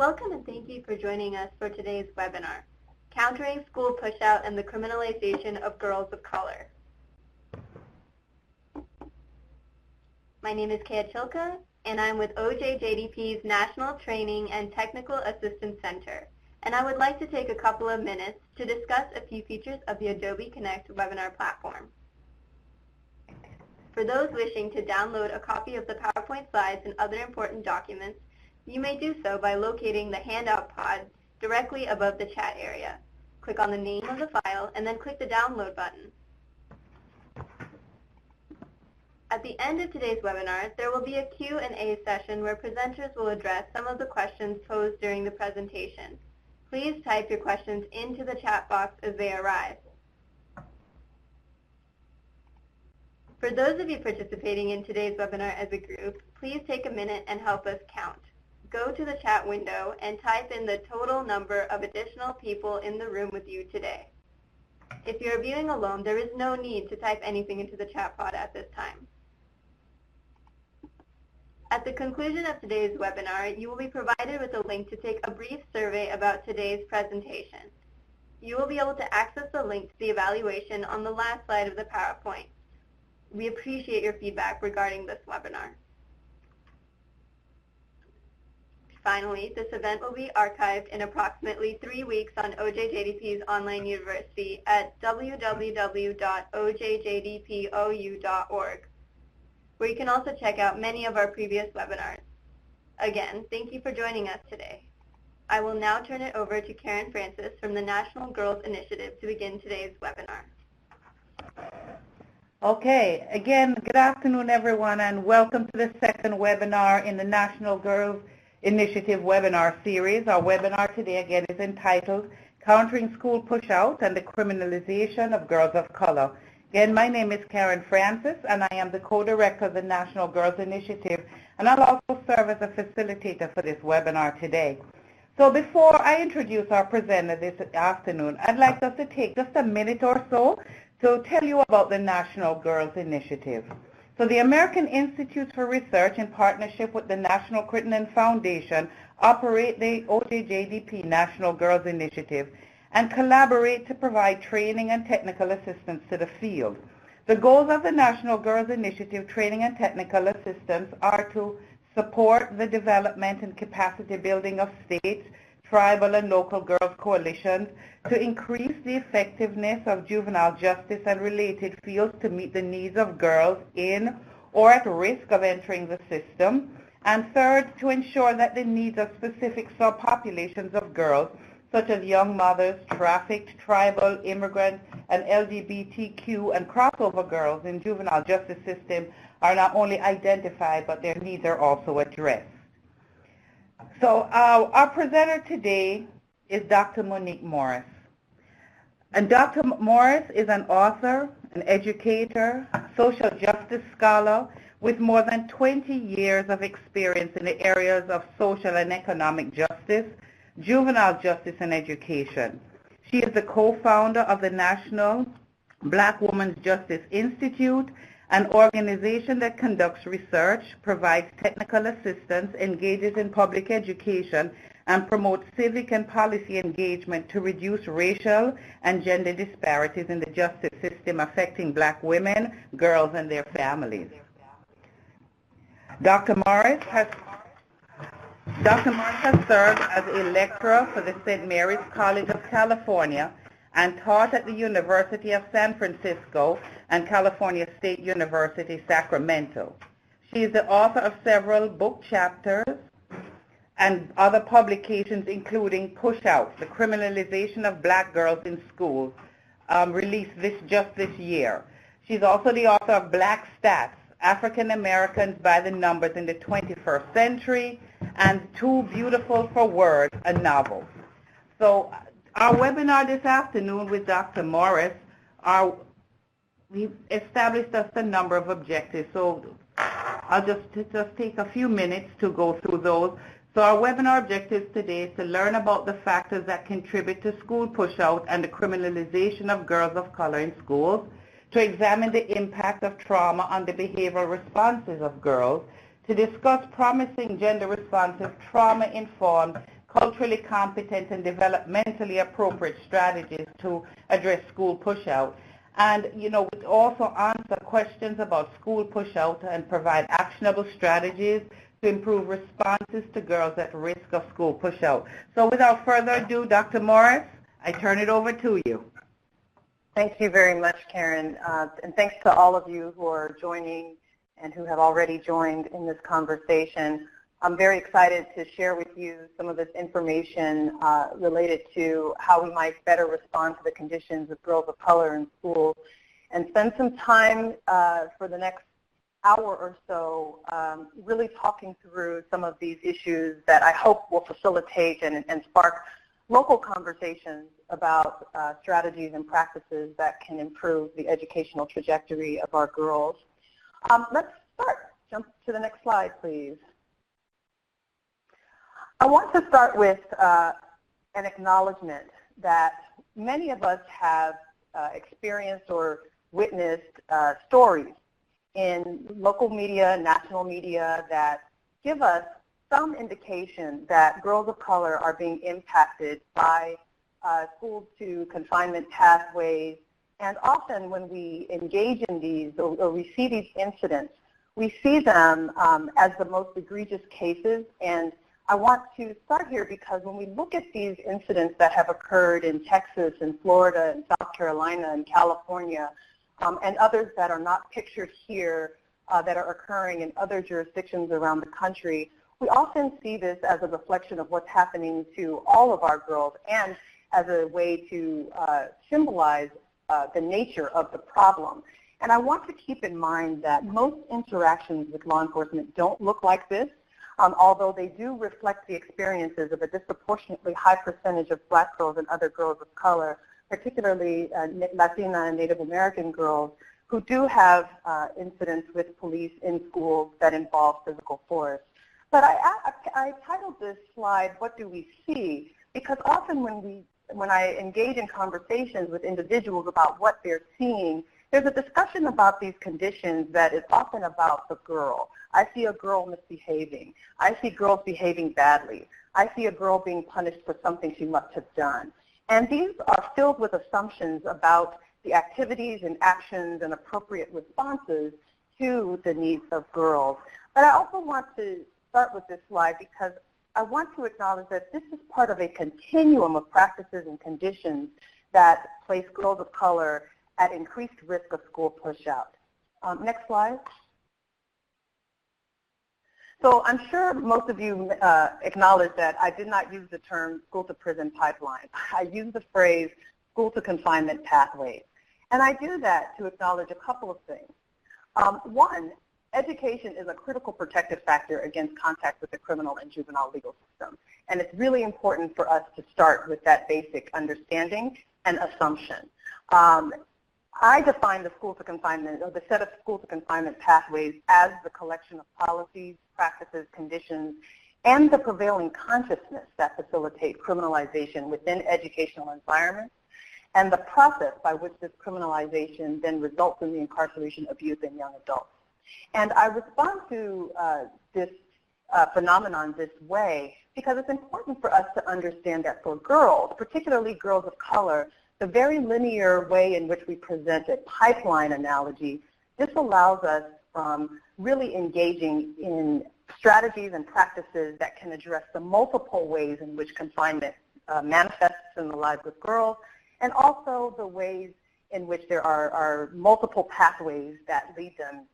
Welcome and thank you for joining us for today's webinar, Countering School Pushout and the Criminalization of Girls of Color. My name is Kaya Chilka, and I'm with OJJDP's National Training and Technical Assistance Center, and I would like to take a couple of minutes to discuss a few features of the Adobe Connect webinar platform. For those wishing to download a copy of the PowerPoint slides and other important documents, you may do so by locating the handout pod directly above the chat area. Click on the name of the file and then click the download button. At the end of today's webinar, there will be a Q&A session where presenters will address some of the questions posed during the presentation. Please type your questions into the chat box as they arrive. For those of you participating in today's webinar as a group, please take a minute and help us count. Go to the chat window and type in the total number of additional people in the room with you today. If you're viewing alone, there is no need to type anything into the chat pod at this time. At the conclusion of today's webinar, you will be provided with a link to take a brief survey about today's presentation. You will be able to access the link to the evaluation on the last slide of the PowerPoint. We appreciate your feedback regarding this webinar. Finally, this event will be archived in approximately 3 weeks on OJJDP's online university at www.ojjdpou.org, where you can also check out many of our previous webinars. Again, thank you for joining us today. I will now turn it over to Karen Francis from the National Girls Initiative to begin today's webinar. Okay, again, good afternoon everyone, and welcome to the second webinar in the National Girls Initiative webinar series. Our webinar today again is entitled Countering School Pushout and the Criminalization of Girls of Color. Again, my name is Karen Francis, and I am the co-director of the National Girls Initiative, and I'll also serve as a facilitator for this webinar today. So before I introduce our presenter this afternoon, I'd like us to take just a minute or so to tell you about the National Girls Initiative. So the American Institutes for Research, in partnership with the National Criminalization Foundation, operate the OJJDP National Girls Initiative and collaborate to provide training and technical assistance to the field. The goals of the National Girls Initiative training and technical assistance are to support the development and capacity building of states, tribal and local girls coalitions, to increase the effectiveness of juvenile justice and related fields to meet the needs of girls in or at risk of entering the system, and third, to ensure that the needs of specific subpopulations of girls, such as young mothers, trafficked, tribal, immigrant, and LGBTQ and crossover girls in juvenile justice system, are not only identified, but their needs are also addressed. So our presenter today is Dr. Monique Morris. And Dr. Morris is an author, an educator, social justice scholar with more than 20 years of experience in the areas of social and economic justice, juvenile justice, and education. She is the co-founder of the National Black Women's Justice Institute, an organization that conducts research, provides technical assistance, engages in public education, and promotes civic and policy engagement to reduce racial and gender disparities in the justice system affecting Black women, girls, and their families. Dr. Morris has served as a lecturer for the St. Mary's College of California and taught at the University of San Francisco and California State University, Sacramento. She is the author of several book chapters and other publications, including Pushout, the Criminalization of Black Girls in Schools, released just this year. She's also the author of Black Stats, African Americans by the Numbers in the 21st Century, and Too Beautiful for Words, a novel. So our webinar this afternoon with Dr. Morris, we've established just a number of objectives. So I'll just take a few minutes to go through those. So our webinar objectives today is to learn about the factors that contribute to school pushout and the criminalization of girls of color in schools, to examine the impact of trauma on the behavioral responses of girls, to discuss promising gender-responsive, trauma-informed culturally competent and developmentally appropriate strategies to address school pushout. And, you know, we also answer questions about school pushout and provide actionable strategies to improve responses to girls at risk of school pushout. So without further ado, Dr. Morris, I turn it over to you. Thank you very much, Karen, and thanks to all of you who are joining and who have already joined in this conversation. I'm very excited to share with you some of this information related to how we might better respond to the conditions of girls of color in schools, and spend some time for the next hour or so really talking through some of these issues that I hope will facilitate and spark local conversations about strategies and practices that can improve the educational trajectory of our girls. Let's start. Jump to the next slide, please. I want to start with an acknowledgement that many of us have experienced or witnessed stories in local media, national media, that give us some indication that girls of color are being impacted by school to confinement pathways. And often when we engage in these or we see these incidents, we see them as the most egregious cases. And I want to start here because when we look at these incidents that have occurred in Texas and Florida and South Carolina and California, and others that are not pictured here that are occurring in other jurisdictions around the country, we often see this as a reflection of what's happening to all of our girls and as a way to symbolize the nature of the problem. And I want to keep in mind that most interactions with law enforcement don't look like this, although they do reflect the experiences of a disproportionately high percentage of black girls and other girls of color, particularly Latina and Native American girls, who do have incidents with police in schools that involve physical force. But I titled this slide, "What Do We See?" because often when I engage in conversations with individuals about what they're seeing, there's a discussion about these conditions that is often about the girl. I see a girl misbehaving. I see girls behaving badly. I see a girl being punished for something she must have done. And these are filled with assumptions about the activities and actions and appropriate responses to the needs of girls. But I also want to start with this slide because I want to acknowledge that this is part of a continuum of practices and conditions that place girls of color at increased risk of school pushout. Next slide. So I'm sure most of you acknowledge that I did not use the term school to prison pipeline. I used the phrase school to confinement pathways. And I do that to acknowledge a couple of things. One, education is a critical protective factor against contact with the criminal and juvenile legal system. And it's really important for us to start with that basic understanding and assumption. I define the school to confinement, or the set of school to confinement pathways, as the collection of policies, practices, conditions, and the prevailing consciousness that facilitate criminalization within educational environments, and the process by which this criminalization then results in the incarceration of youth and young adults. And I respond to this phenomenon this way because it's important for us to understand that for girls, particularly girls of color, the very linear way in which we present a pipeline analogy, this allows us from really engaging in strategies and practices that can address the multiple ways in which confinement manifests in the lives of girls, and also the ways in which there are multiple pathways that lead them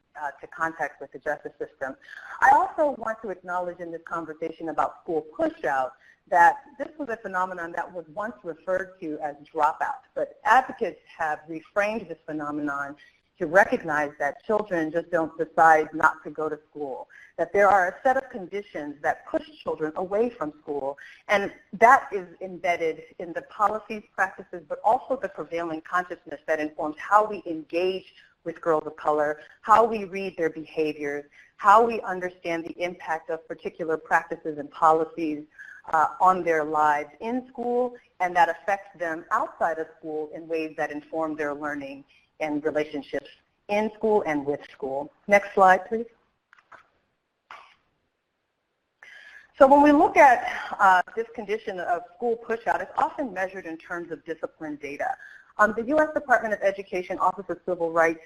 to contact with the justice system. I also want to acknowledge in this conversation about school pushout that this was a phenomenon that was once referred to as dropout, but advocates have reframed this phenomenon to recognize that children just don't decide not to go to school, that there are a set of conditions that push children away from school, and that is embedded in the policies, practices, but also the prevailing consciousness that informs how we engage with girls of color, how we read their behaviors, how we understand the impact of particular practices and policies on their lives in school, and that affects them outside of school in ways that inform their learning and relationships in school and with school. Next slide, please. So when we look at this condition of school pushout, it's often measured in terms of discipline data. The U.S. Department of Education Office of Civil Rights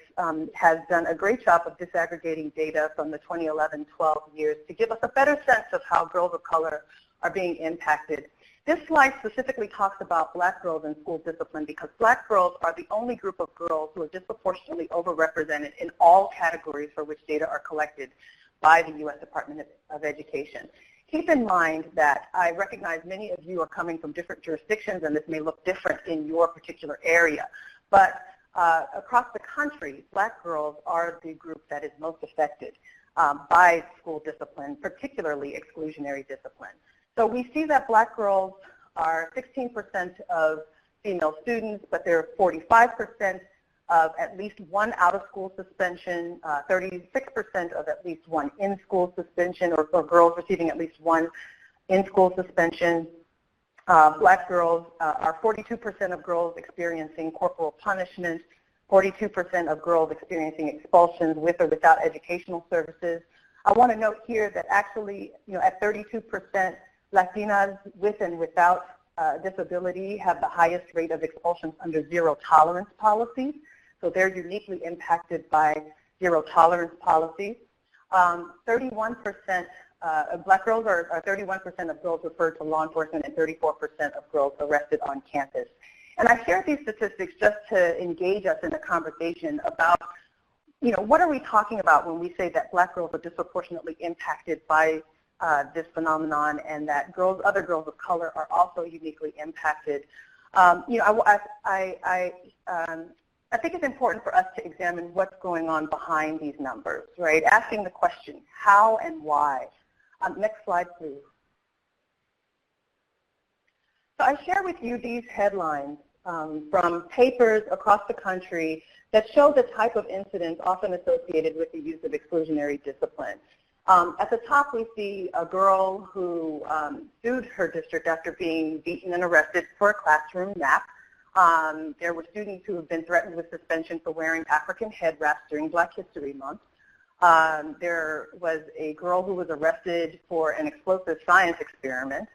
has done a great job of disaggregating data from the 2011-12 years to give us a better sense of how girls of color are being impacted. This slide specifically talks about black girls in school discipline because black girls are the only group of girls who are disproportionately overrepresented in all categories for which data are collected by the U.S. Department of Education. Keep in mind that I recognize many of you are coming from different jurisdictions and this may look different in your particular area, but across the country, black girls are the group that is most affected by school discipline, particularly exclusionary discipline. So we see that black girls are 16% of female students, but they're 45% of at least one out-of-school suspension, 36% of at least one in-school suspension, or girls receiving at least one in-school suspension. Black girls are 42% of girls experiencing corporal punishment, 42% of girls experiencing expulsions with or without educational services. I want to note here that actually, at 32%, Latinas with and without disability have the highest rate of expulsions under zero tolerance policies. So they're uniquely impacted by zero tolerance policies. 31% of black girls are 31% of girls referred to law enforcement and 34% of girls arrested on campus. And I share these statistics just to engage us in a conversation about, what are we talking about when we say that black girls are disproportionately impacted by this phenomenon and that other girls of color are also uniquely impacted. I think it's important for us to examine what's going on behind these numbers, right? Asking the question, how and why? Next slide, please. So I share with you these headlines from papers across the country that show the type of incidents often associated with the use of exclusionary discipline. At the top, we see a girl who sued her district after being beaten and arrested for a classroom nap. There were students who have been threatened with suspension for wearing African head wraps during Black History Month. There was a girl who was arrested for an explosive science experiment,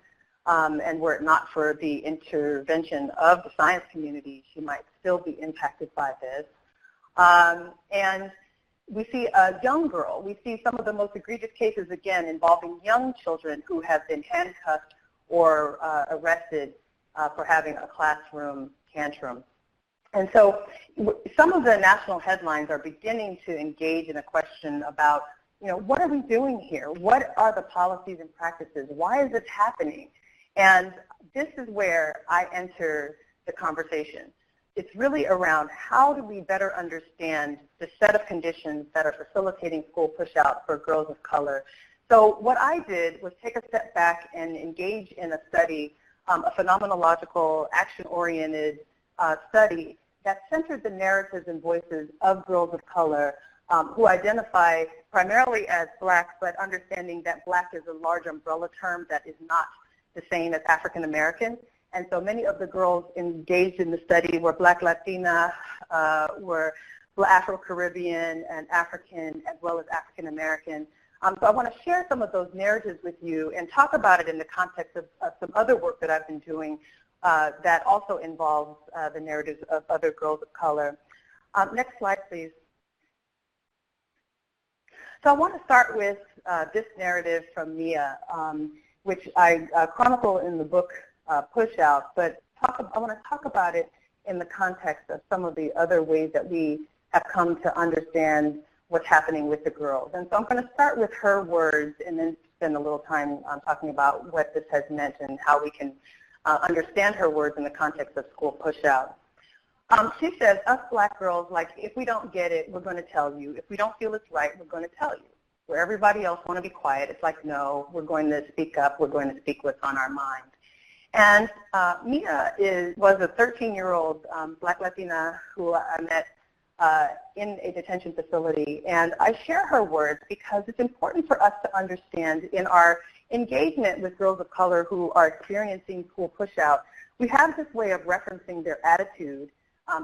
and were it not for the intervention of the science community, she might still be impacted by this. And we see a young girl. We see some of the most egregious cases, again, involving young children who have been handcuffed or arrested for having a classroom tantrum. And so some of the national headlines are beginning to engage in a question about, what are we doing here? What are the policies and practices? Why is this happening? And this is where I enter the conversation. It's really around how do we better understand the set of conditions that are facilitating school pushout for girls of color. So what I did was take a step back and engage in a study, a phenomenological, action-oriented study that centered the narratives and voices of girls of color who identify primarily as Black, but understanding that Black is a large umbrella term that is not the same as African American. And so many of the girls engaged in the study were Black Latina, were Afro-Caribbean and African, as well as African American. So I want to share some of those narratives with you and talk about it in the context of some other work that I've been doing that also involves the narratives of other girls of color. Next slide, please. So I want to start with this narrative from Mia, which I chronicle in the book Pushout, but I want to talk about it in the context of some of the other ways that we have come to understand what's happening with the girls. And so I'm going to start with her words and then spend a little time talking about what this has meant and how we can understand her words in the context of school pushout. She says, us Black girls, like, if we don't get it, we're going to tell you. If we don't feel it's right, we're going to tell you. Where everybody else want to be quiet, it's like, no, we're going to speak up. We're going to speak what's on our mind. And Mia was a 13-year-old Black Latina who I met in a detention facility. And I share her words because it's important for us to understand in our engagement with girls of color who are experiencing school pushout, we have this way of referencing their attitude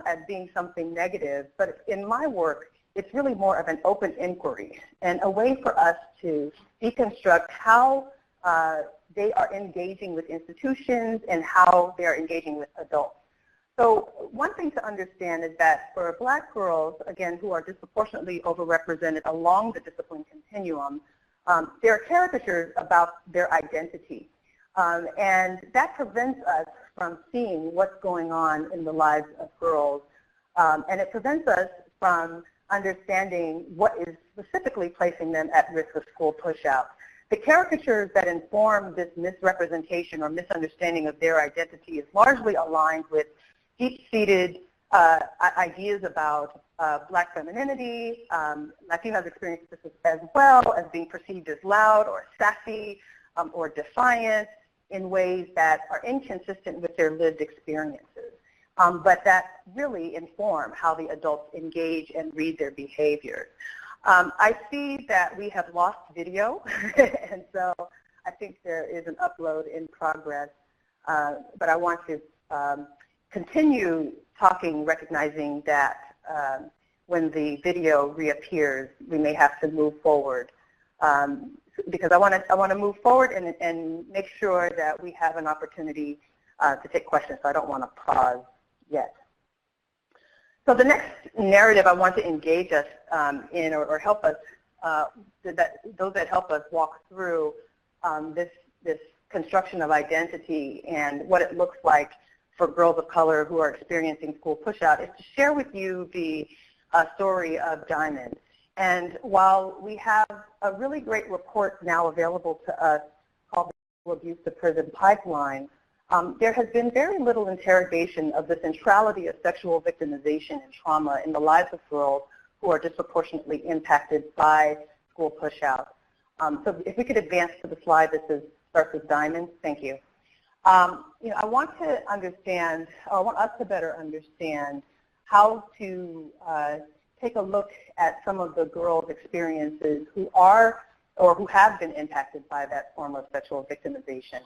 as being something negative. But in my work, it's really more of an open inquiry and a way for us to deconstruct how they are engaging with institutions and how they are engaging with adults. So one thing to understand is that for Black girls, again, who are disproportionately overrepresented along the discipline continuum, there are caricatures about their identity. And that prevents us from seeing what's going on in the lives of girls. And it prevents us from understanding what is specifically placing them at risk of school pushout. The caricatures that inform this misrepresentation or misunderstanding of their identity is largely aligned with deep-seated ideas about Black femininity. Latinas experience this as well as being perceived as loud or sassy or defiant in ways that are inconsistent with their lived experiences, but that really inform how the adults engage and read their behaviors. I see that we have lost video, and so I think there is an upload in progress, but I want to continue talking, recognizing that when the video reappears, we may have to move forward because I want to move forward and make sure that we have an opportunity to take questions. So I don't want to pause yet. So the next narrative I want to engage us in, or help us, those that help us walk through this construction of identity and what it looks like for girls of color who are experiencing school pushout, is to share with you the story of Diamond. And while we have a really great report now available to us called the Sexual Abuse to Prison Pipeline, there has been very little interrogation of the centrality of sexual victimization and trauma in the lives of girls who are disproportionately impacted by school pushout. So if we could advance to the slide that starts with Diamond, thank you. I want to understand, or I want us to better understand how to take a look at some of the girls' experiences who are or who have been impacted by that form of sexual victimization.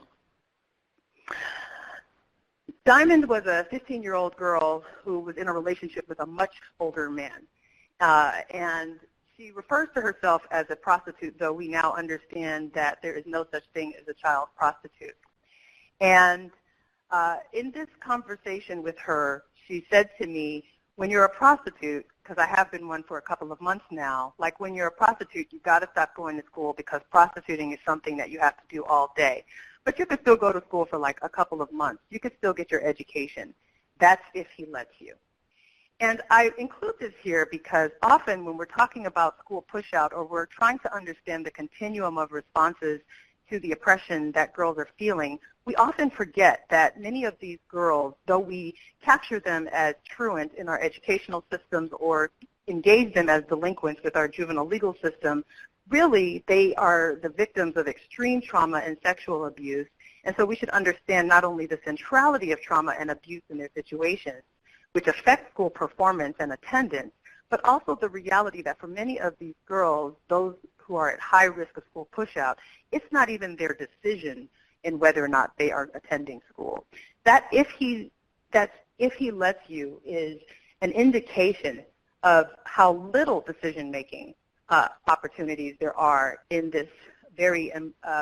Diamond was a 15-year-old girl who was in a relationship with a much older man. And she refers to herself as a prostitute, though we now understand that there is no such thing as a child prostitute. And in this conversation with her, she said to me, when you're a prostitute, because I have been one for a couple of months now, like when you're a prostitute, you've got to stop going to school because prostituting is something that you have to do all day. But you could still go to school for like a couple of months. You could still get your education. That's if he lets you. And I include this here because often when we're talking about school pushout or we're trying to understand the continuum of responses to the oppression that girls are feeling, we often forget that many of these girls, though we capture them as truant in our educational systems or engage them as delinquents with our juvenile legal system, really they are the victims of extreme trauma and sexual abuse. And so we should understand not only the centrality of trauma and abuse in their situations, which affect school performance and attendance, but also the reality that for many of these girls, those who are at high risk of school pushout, it's not even their decision in whether or not they are attending school. That if he lets you is an indication of how little decision-making opportunities there are in this very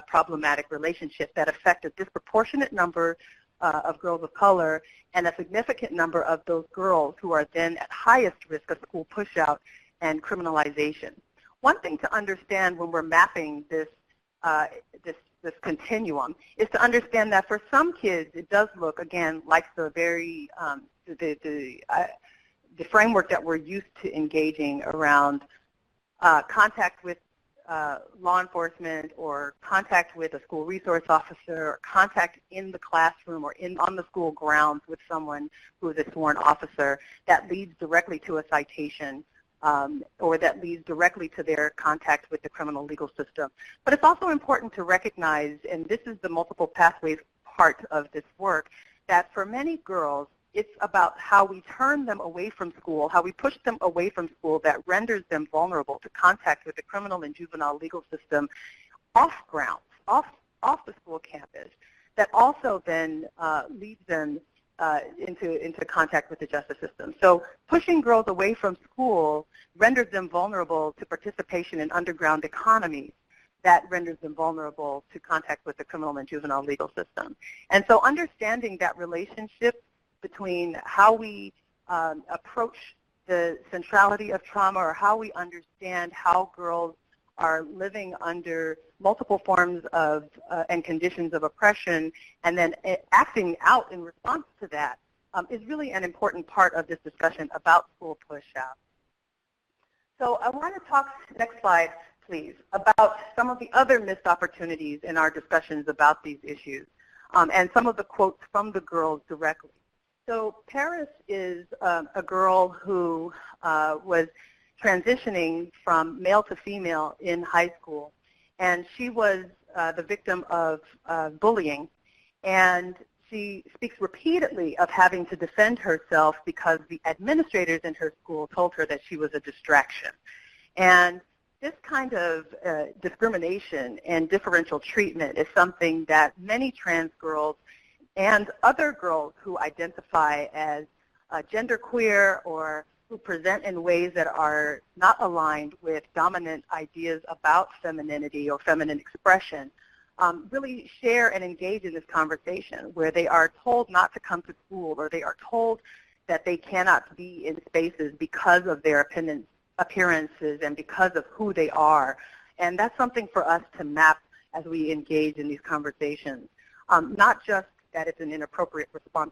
problematic relationship that affect a disproportionate number of girls of color and a significant number of those girls who are then at highest risk of school pushout and criminalization. One thing to understand when we're mapping this continuum is to understand that for some kids it does look, again, like the very the framework that we're used to engaging around contact with law enforcement or contact with a school resource officer or contact in the classroom or on the school grounds with someone who is a sworn officer that leads directly to a citation or that leads directly to their contact with the criminal legal system. But it's also important to recognize, and this is the multiple pathways part of this work, that for many girls, it's about how we turn them away from school, how we push them away from school that renders them vulnerable to contact with the criminal and juvenile legal system off grounds, off the school campus, that also then leads them into contact with the justice system. So pushing girls away from school renders them vulnerable to participation in underground economies that renders them vulnerable to contact with the criminal and juvenile legal system. And so understanding that relationship between how we approach the centrality of trauma, or how we understand how girls are living under multiple forms of and conditions of oppression, and then acting out in response to that, is really an important part of this discussion about school push-out. So I want to talk, next slide please, about some of the other missed opportunities in our discussions about these issues, and some of the quotes from the girls directly. So Paris is a girl who was transitioning from male to female in high school, and she was the victim of bullying, and she speaks repeatedly of having to defend herself because the administrators in her school told her that she was a distraction. And this kind of discrimination and differential treatment is something that many trans girls and other girls who identify as genderqueer or who present in ways that are not aligned with dominant ideas about femininity or feminine expression really share and engage in this conversation, where they are told not to come to school, or they are told that they cannot be in spaces because of their appearances and because of who they are. And that's something for us to map as we engage in these conversations. Not just that it's an inappropriate response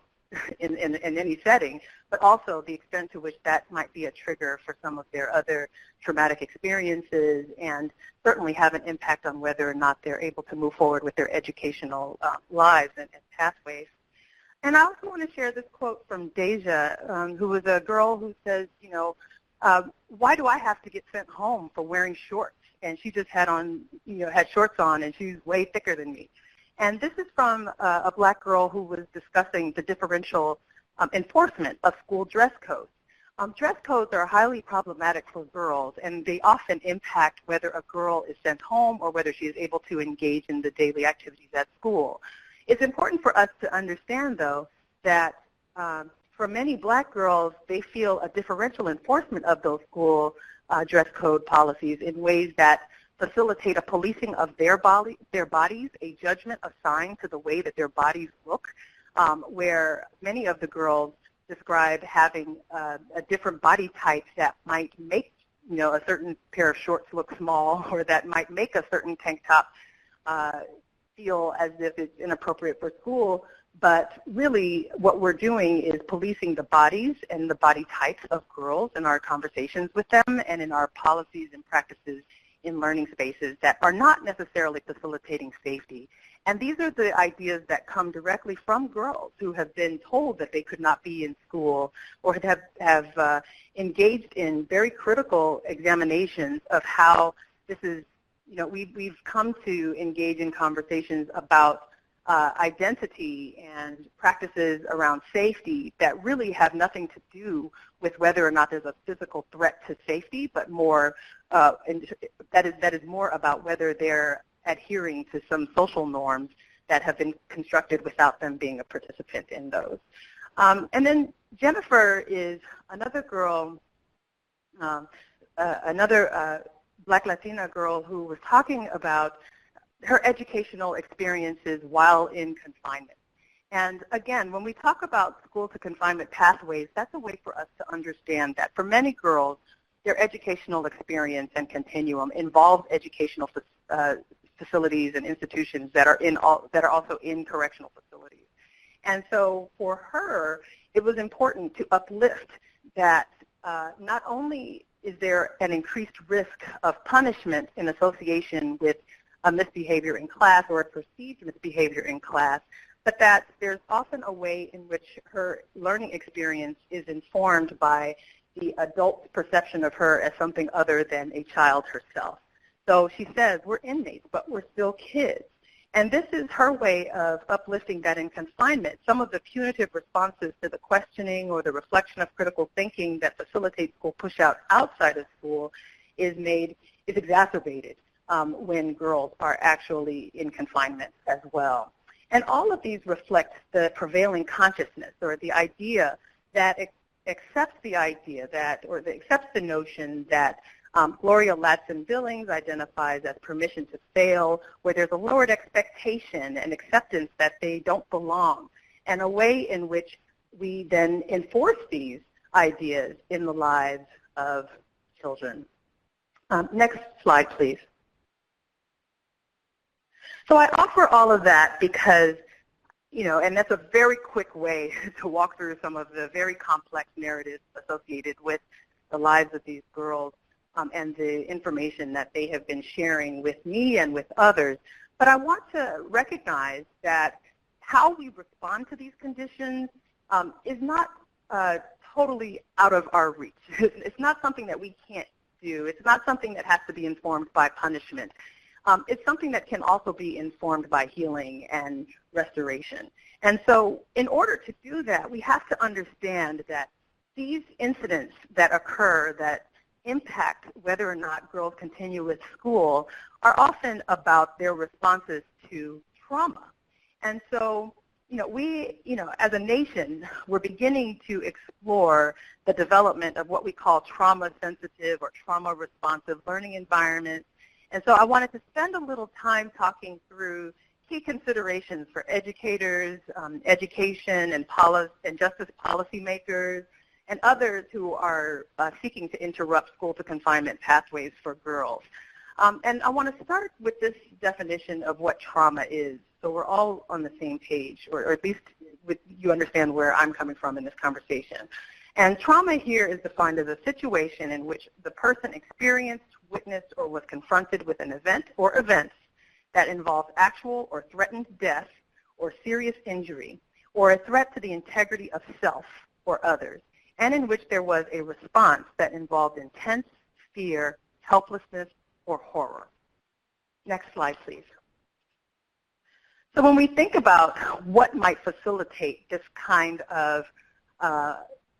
in any setting, but also the extent to which that might be a trigger for some of their other traumatic experiences, and certainly have an impact on whether or not they're able to move forward with their educational lives and pathways. And I also want to share this quote from Deja, who was a girl who says, you know, why do I have to get sent home for wearing shorts? And she just had on, had shorts on, and she's way thicker than me. And this is from a black girl who was discussing the differential enforcement of school dress codes. Dress codes are highly problematic for girls, and they often impact whether a girl is sent home or whether she is able to engage in the daily activities at school. It's important for us to understand, though, that for many black girls, they feel a differential enforcement of those school dress code policies in ways that facilitate a policing of their bodies, a judgment assigned to the way that their bodies look, where many of the girls describe having a different body type that might make, a certain pair of shorts look small, or that might make a certain tank top feel as if it's inappropriate for school. But really what we're doing is policing the bodies and the body types of girls in our conversations with them and in our policies and practices in learning spaces that are not necessarily facilitating safety. And these are the ideas that come directly from girls who have been told that they could not be in school, or have engaged in very critical examinations of how this is, we've come to engage in conversations about identity and practices around safety that really have nothing to do with whether or not there's a physical threat to safety, but more that is more about whether they're adhering to some social norms that have been constructed without them being a participant in those. And then Jennifer is another girl, another Black Latina girl who was talking about her educational experiences while in confinement. And again, when we talk about school to confinement pathways, that's a way for us to understand that for many girls, their educational experience and continuum involves educational facilities and institutions that are also in correctional facilities. And so for her, it was important to uplift that not only is there an increased risk of punishment in association with a misbehavior in class or a perceived misbehavior in class, but that there's often a way in which her learning experience is informed by the adult's perception of her as something other than a child herself. So she says, we're inmates, but we're still kids. And this is her way of uplifting that in confinement, some of the punitive responses to the questioning or the reflection of critical thinking that facilitates school push-out outside of school is exacerbated when girls are actually in confinement as well. And all of these reflect the prevailing consciousness, or the idea that accepts the idea that, or accepts the notion that Gloria Latson-Billings identifies as permission to fail, where there's a lowered expectation and acceptance that they don't belong, and a way in which we then enforce these ideas in the lives of children. Next slide, please. So I offer all of that because, and that's a very quick way to walk through some of the very complex narratives associated with the lives of these girls and the information that they have been sharing with me and with others. But I want to recognize that how we respond to these conditions is not totally out of our reach. It's not something that we can't do. It's not something that has to be informed by punishment. It's something that can also be informed by healing and restoration. And so in order to do that, we have to understand that these incidents that occur that impact whether or not girls continue with school are often about their responses to trauma. And so, we, as a nation, we're beginning to explore the development of what we call trauma-sensitive or trauma-responsive learning environments. And so I wanted to spend a little time talking through key considerations for educators, education, and justice policymakers, and others who are seeking to interrupt school-to-confinement pathways for girls. And I want to start with this definition of what trauma is, so we're all on the same page, or at least you understand where I'm coming from in this conversation. And trauma here is defined as a situation in which the person experienced, witnessed, or was confronted with an event or events that involve actual or threatened death or serious injury, or a threat to the integrity of self or others, and in which there was a response that involved intense fear, helplessness, or horror. Next slide, please. So when we think about what might facilitate this kind of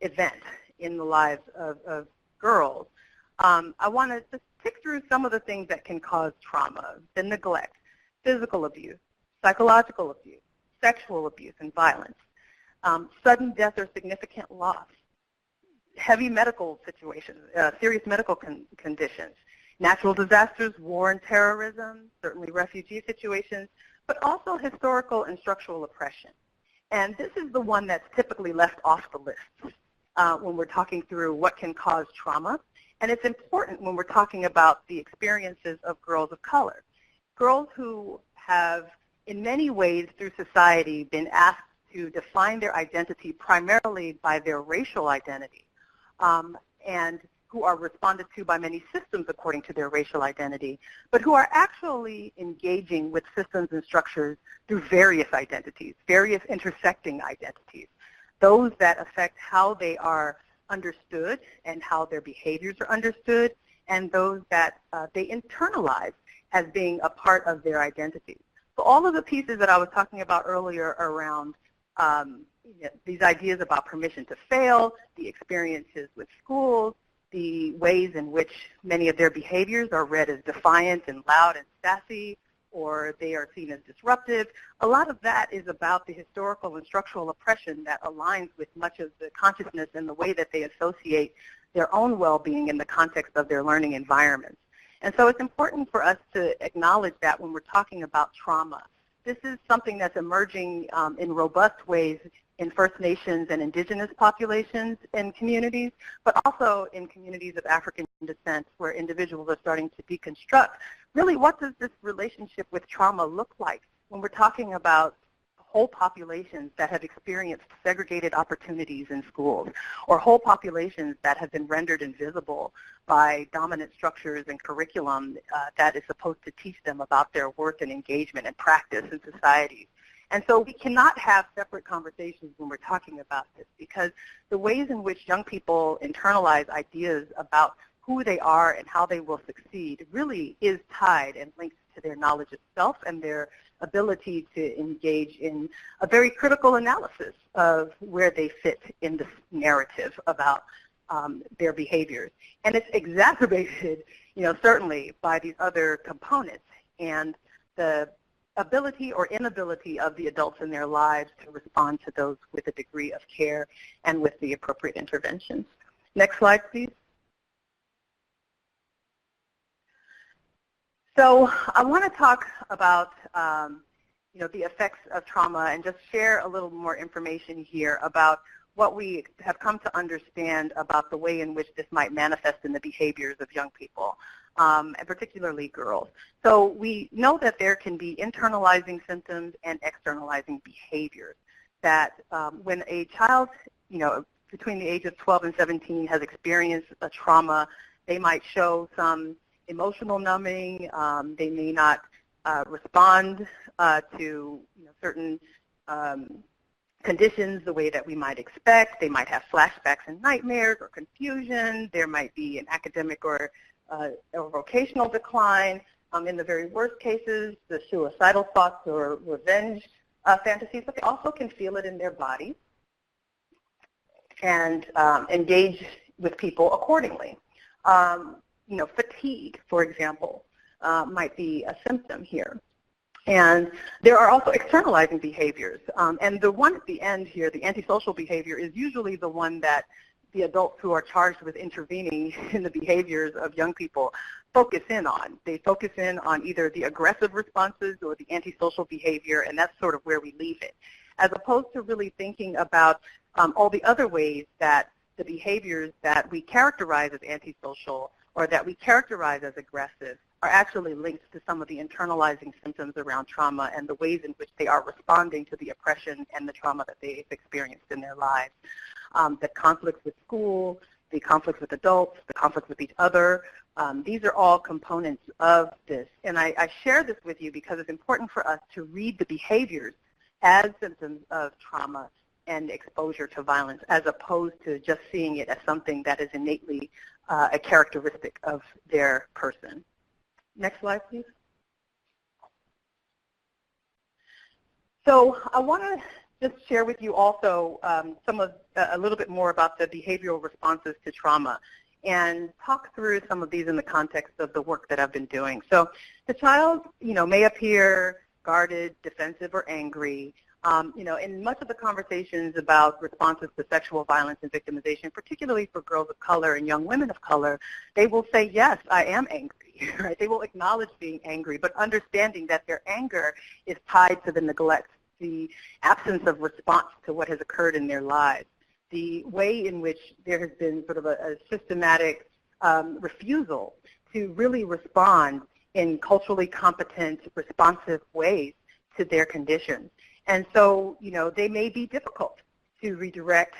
event in the lives of girls, I want to just tick through some of the things that can cause trauma: the neglect, physical abuse, psychological abuse, sexual abuse and violence, sudden death or significant loss, heavy medical situations, serious medical conditions, natural disasters, war and terrorism, certainly refugee situations, but also historical and structural oppression. And this is the one that's typically left off the list when we're talking through what can cause trauma. And it's important when we're talking about the experiences of girls of color. Girls who have, in many ways through society, been asked to define their identity primarily by their racial identity, and who are responded to by many systems according to their racial identity, but who are actually engaging with systems and structures through various identities, various intersecting identities, those that affect how they are understood and how their behaviors are understood, and those that they internalize as being a part of their identity. So all of the pieces that I was talking about earlier around these ideas about permission to fail, the experiences with schools, the ways in which many of their behaviors are read as defiant and loud and sassy, or they are seen as disruptive. A lot of that is about the historical and structural oppression that aligns with much of the consciousness and the way that they associate their own well-being in the context of their learning environments. And so it's important for us to acknowledge that when we're talking about trauma. This is something that's emerging in robust ways in First Nations and indigenous populations and communities, but also in communities of African descent where individuals are starting to deconstruct. Really, what does this relationship with trauma look like when we're talking about whole populations that have experienced segregated opportunities in schools, or whole populations that have been rendered invisible by dominant structures and curriculum that is supposed to teach them about their worth and engagement and practice in society. And so we cannot have separate conversations when we're talking about this, because the ways in which young people internalize ideas about who they are and how they will succeed really is tied and linked to their knowledge of self and their ability to engage in a very critical analysis of where they fit in this narrative about their behaviors. And it's exacerbated, certainly by these other components and the ability or inability of the adults in their lives to respond to those with a degree of care and with the appropriate interventions. Next slide, please. So I want to talk about the effects of trauma and just share a little more information here about what we have come to understand about the way in which this might manifest in the behaviors of young people, and particularly girls. So we know that there can be internalizing symptoms and externalizing behaviors, that when a child, between the age of 12 and 17 has experienced a trauma, they might show some emotional numbing. They may not respond to certain conditions the way that we might expect. They might have flashbacks and nightmares or confusion. There might be an academic or vocational decline. In the very worst cases, the suicidal thoughts or revenge fantasies, but they also can feel it in their bodies and engage with people accordingly. Fatigue, for example, might be a symptom here. And there are also externalizing behaviors. And the one at the end here, the antisocial behavior, is usually the one that the adults who are charged with intervening in the behaviors of young people focus in on. They focus in on either the aggressive responses or the antisocial behavior, and that's sort of where we leave it, as opposed to really thinking about all the other ways that the behaviors that we characterize as antisocial or that we characterize as aggressive are actually linked to some of the internalizing symptoms around trauma and the ways in which they are responding to the oppression and the trauma that they've experienced in their lives. The conflicts with school, the conflicts with adults, the conflicts with each other, these are all components of this. And I share this with you because it's important for us to read the behaviors as symptoms of trauma and exposure to violence, as opposed to just seeing it as something that is innately a characteristic of their person. Next slide, please. So I want to just share with you also a little bit more about the behavioral responses to trauma and talk through some of these in the context of the work that I've been doing. So the child, may appear guarded, defensive, or angry. In much of the conversations about responses to sexual violence and victimization, particularly for girls of color and young women of color, they will say, yes, I am angry. Right? They will acknowledge being angry, but understanding that their anger is tied to the neglect, the absence of response to what has occurred in their lives, the way in which there has been sort of a systematic refusal to really respond in culturally competent, responsive ways to their conditions. And so, they may be difficult to redirect.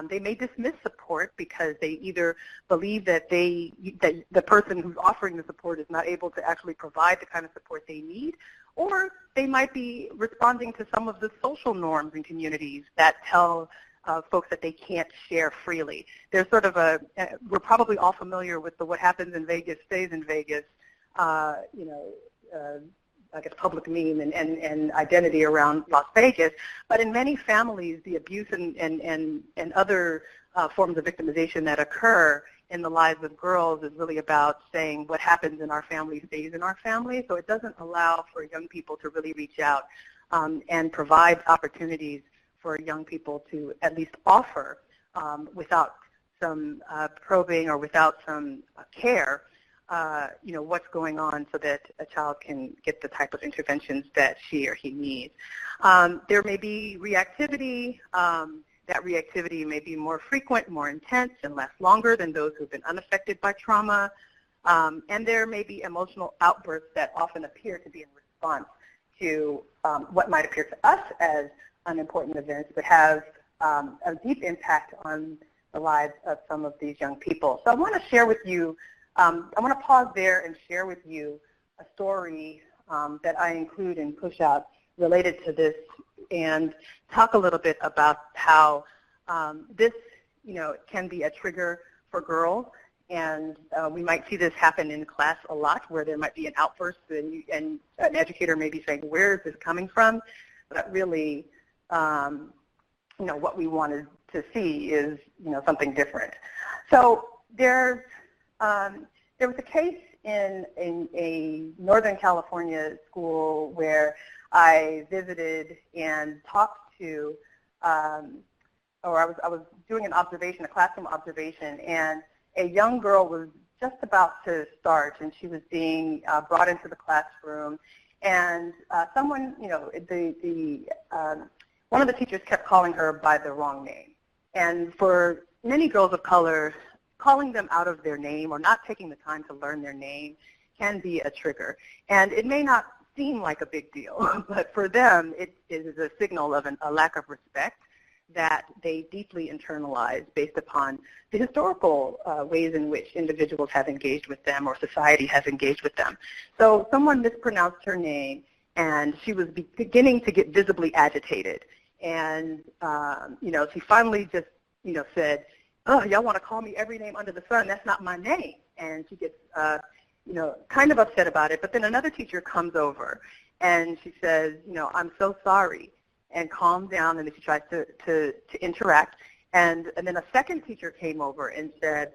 They may dismiss support because they either believe that the person who's offering the support is not able to actually provide the kind of support they need, or they might be responding to some of the social norms in communities that tell folks that they can't share freely. There's sort of we're probably all familiar with the what happens in Vegas stays in Vegas, I guess public meme and identity around Las Vegas. But in many families, the abuse and other forms of victimization that occur in the lives of girls is really about saying what happens in our family stays in our family. So it doesn't allow for young people to really reach out and provide opportunities for young people to at least offer without some probing or without some care, what's going on so that a child can get the type of interventions that she or he needs. There may be reactivity. That reactivity may be more frequent, more intense, and last longer than those who've been unaffected by trauma. And there may be emotional outbursts that often appear to be in response to what might appear to us as unimportant events, but have a deep impact on the lives of some of these young people. So I want to share with you, I want to pause there and share with you a story that I include in Pushout related to this, and talk a little bit about how this, can be a trigger for girls. And we might see this happen in class a lot, where there might be an outburst and an educator may be saying, where is this coming from? But really, what we wanted to see is, something different. So there was a case in a Northern California school where I visited and talked to, or I was doing an observation, a classroom observation, and a young girl was just about to start, and she was being brought into the classroom, and someone, one of the teachers kept calling her by the wrong name. And for many girls of color, calling them out of their name or not taking the time to learn their name can be a trigger. And it may not seem like a big deal, but for them, it is a signal of a lack of respect that they deeply internalize based upon the historical ways in which individuals have engaged with them or society has engaged with them. So someone mispronounced her name, and she was beginning to get visibly agitated. And, she finally just, said, "Oh, y'all want to call me every name under the sun? That's not my name." And she gets, kind of upset about it. But then another teacher comes over, and she says, "I'm so sorry," and calms down, and then she tries to interact. And then a second teacher came over and said,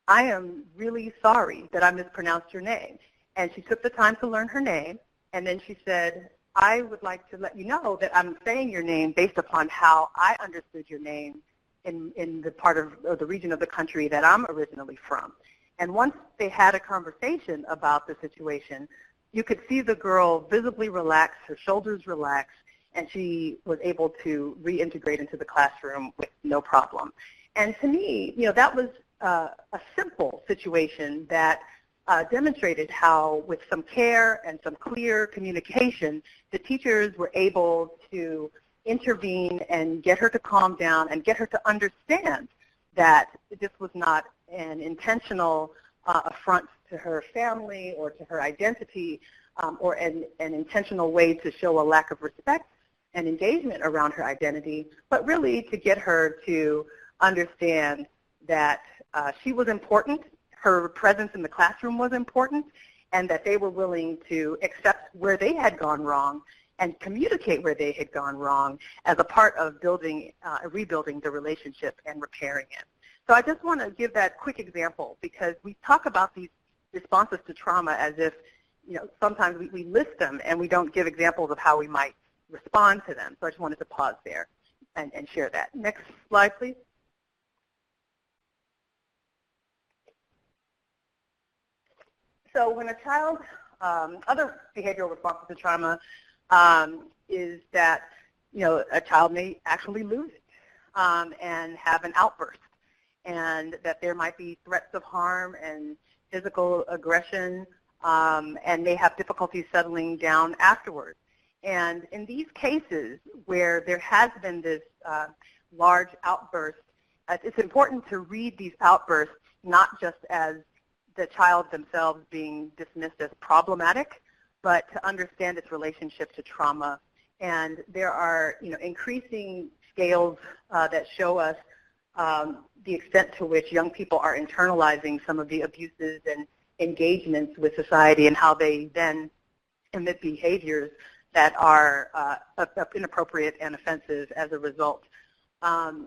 "I am really sorry that I mispronounced your name." And she took the time to learn her name, and then she said, "I would like to let you know that I'm saying your name based upon how I understood your name in the part of the region of the country that I'm originally from." And once they had a conversation about the situation, you could see the girl visibly relax, her shoulders relax, and she was able to reintegrate into the classroom with no problem. And to me, that was a simple situation that demonstrated how, with some care and some clear communication, the teachers were able to intervene and get her to calm down and get her to understand that this was not an intentional affront to her family or to her identity or an intentional way to show a lack of respect and engagement around her identity, but really to get her to understand that she was important, her presence in the classroom was important, and that they were willing to accept where they had gone wrong and communicate where they had gone wrong as a part of rebuilding the relationship and repairing it. So I just want to give that quick example because we talk about these responses to trauma as if, sometimes we list them and we don't give examples of how we might respond to them. So I just wanted to pause there and share that. Next slide, please. So when a child, other behavioral responses to trauma is that, a child may actually lose it and have an outburst, and that there might be threats of harm and physical aggression, and may have difficulty settling down afterwards. And in these cases where there has been this large outburst, it's important to read these outbursts not just as the child themselves being dismissed as problematic, but to understand its relationship to trauma. And there are, increasing scales that show us the extent to which young people are internalizing some of the abuses and engagements with society and how they then emit behaviors that are inappropriate and offensive as a result. There